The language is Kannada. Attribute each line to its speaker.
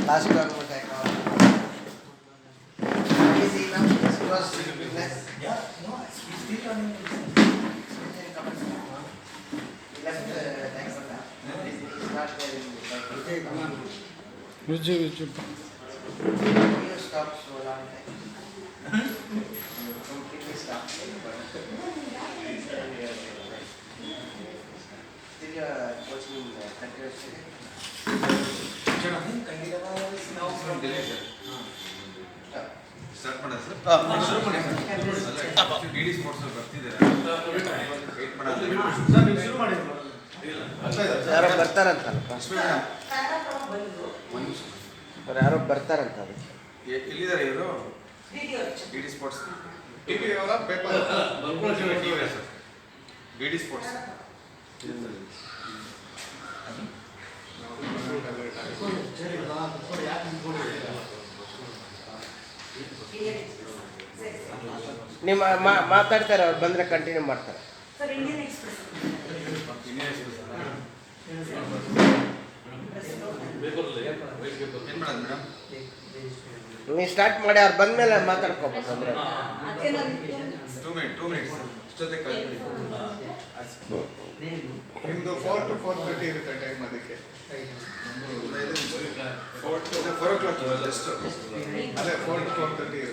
Speaker 1: Last government I call. Is he now? This was less.
Speaker 2: Yeah, no, he's still running.
Speaker 1: He left next one. He's not there in the
Speaker 3: Vijay.
Speaker 1: He stopped so long time. Completely stopped. Still coaching continuously.
Speaker 4: Now from Delhi, sir. Start ಮಾಡ ಸರ್. ಡಿ ಸ್ಪೋರ್ಟ್ಸ್ ಬರ್ತಿದ್ದಾರೆ. ವೇಟ್ ಮಾಡೋದು.
Speaker 2: ಸರ್ ನೀವು ಶುರು ಮಾಡಿ.
Speaker 1: ಯಾರೋ ಬರ್ತಾರಂತಲ್ಲಪ್ಪ. ಅವ್ರು ಯಾರೋ ಬರ್ತಾರಂತ ಅದು.
Speaker 4: ಎಲ್ಲಿದ್ದಾರೆ ಇವರು? D sports. ಟಿವಿ ಅವರ paper. TV sir. D sports.
Speaker 1: ನೀವು ಮಾತಾಡ್ತಾರೆ, ಅವ್ರು ಬಂದರೆ ಕಂಟಿನ್ಯೂ ಮಾಡ್ತಾರೆ.
Speaker 5: ಸರ್ ಇಂಡಿಯನ್ ಎಕ್ಸ್ಪ್ರೆಸ್
Speaker 4: ಏನು ಮಾಡೋದು ಮೇಡಮ್?
Speaker 1: ನೀವು ಸ್ಟಾರ್ಟ್ ಮಾಡಿ, ಅವ್ರು ಬಂದಮೇಲೆ ಮಾತಾಡ್ಕೋಬೇಕು ಅಂದರೆ.
Speaker 4: 2 minutes ಇಷ್ಟೊತ್ತಿಗೆ ಕಳ್ಬಿಡಿ.
Speaker 6: ನಿಮ್ದು 4 to 4:30 ಇರುತ್ತೆ ಟೈಮ್ ಅದಕ್ಕೆ.
Speaker 4: 4 o'clock ಜಸ್ಟ್
Speaker 6: ಅದೇ 4 to 4:30 ಇರುತ್ತೆ.